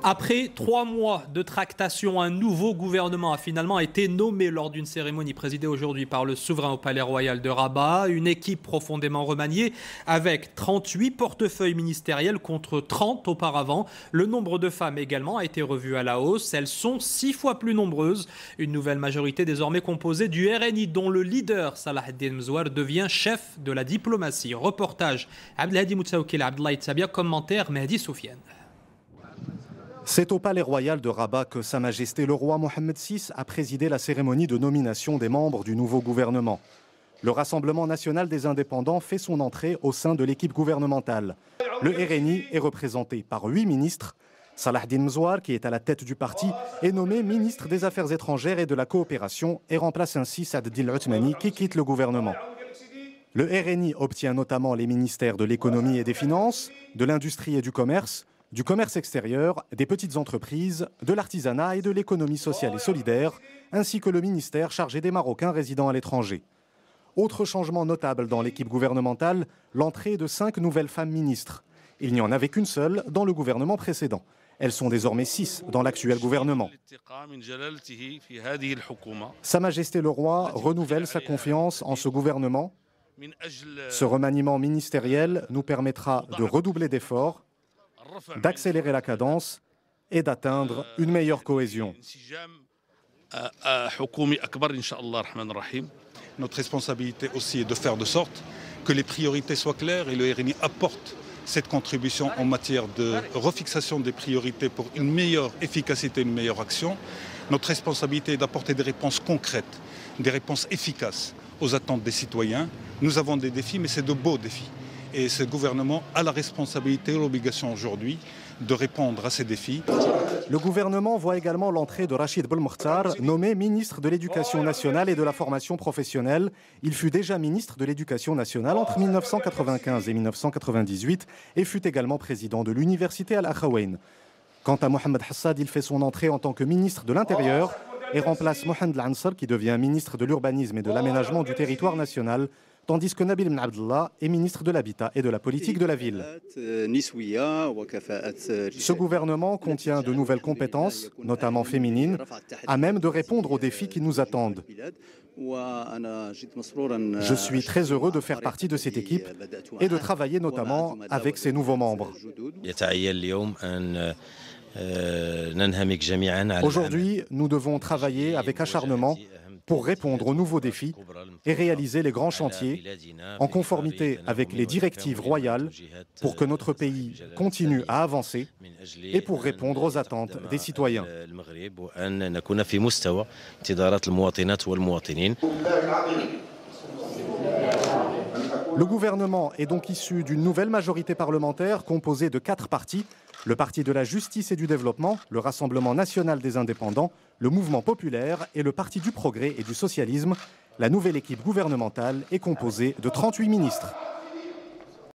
Après 3 mois de tractation, un nouveau gouvernement a finalement été nommé lors d'une cérémonie présidée aujourd'hui par le souverain au Palais Royal de Rabat. Une équipe profondément remaniée avec 38 portefeuilles ministériels contre 30 auparavant. Le nombre de femmes également a été revu à la hausse. Elles sont 6 fois plus nombreuses. Une nouvelle majorité désormais composée du RNI dont le leader Salah Eddine Mzouar devient chef de la diplomatie. Reportage Abdelhadi Moutsaoukil, Abdellah Itzabia, commentaire Mehdi Soufiane. C'est au Palais Royal de Rabat que Sa Majesté le roi Mohammed VI a présidé la cérémonie de nomination des membres du nouveau gouvernement. Le Rassemblement national des indépendants fait son entrée au sein de l'équipe gouvernementale. Le RNI est représenté par 8 ministres. Salah Eddine Mzouar, qui est à la tête du parti, est nommé ministre des Affaires étrangères et de la coopération et remplace ainsi Saad Eddine Othmani qui quitte le gouvernement. Le RNI obtient notamment les ministères de l'économie et des finances, de l'industrie et du commerce extérieur, des petites entreprises, de l'artisanat et de l'économie sociale et solidaire, ainsi que le ministère chargé des Marocains résidant à l'étranger. Autre changement notable dans l'équipe gouvernementale, l'entrée de 5 nouvelles femmes ministres. Il n'y en avait qu'une seule dans le gouvernement précédent. Elles sont désormais 6 dans l'actuel gouvernement. Sa Majesté le roi renouvelle sa confiance en ce gouvernement. Ce remaniement ministériel nous permettra de redoubler d'efforts, d'accélérer la cadence et d'atteindre une meilleure cohésion. Notre responsabilité aussi est de faire de sorte que les priorités soient claires et le RNI apporte cette contribution en matière de refixation des priorités pour une meilleure efficacité, une meilleure action. Notre responsabilité est d'apporter des réponses concrètes, des réponses efficaces aux attentes des citoyens. Nous avons des défis, mais c'est de beaux défis. Et ce gouvernement a la responsabilité et l'obligation aujourd'hui de répondre à ces défis. Le gouvernement voit également l'entrée de Rachid Belmokhtar, nommé ministre de l'Éducation nationale et de la formation professionnelle. Il fut déjà ministre de l'Éducation nationale entre 1995 et 1998 et fut également président de l'université Al-Akhawayn. Quant à Mohamed Hassad, il fait son entrée en tant que ministre de l'Intérieur et remplace Mohamed Al-Ansar qui devient ministre de l'Urbanisme et de l'Aménagement du territoire national, tandis que Nabil Ben Abdallah est ministre de l'Habitat et de la politique de la ville. Ce gouvernement contient de nouvelles compétences, notamment féminines, à même de répondre aux défis qui nous attendent. Je suis très heureux de faire partie de cette équipe et de travailler notamment avec ces nouveaux membres. Aujourd'hui, nous devons travailler avec acharnement pour répondre aux nouveaux défis et réaliser les grands chantiers en conformité avec les directives royales pour que notre pays continue à avancer et pour répondre aux attentes des citoyens. Le gouvernement est donc issu d'une nouvelle majorité parlementaire composée de 4 partis, le Parti de la Justice et du Développement, le Rassemblement national des indépendants, le Mouvement populaire et le Parti du Progrès et du Socialisme. La nouvelle équipe gouvernementale est composée de 38 ministres.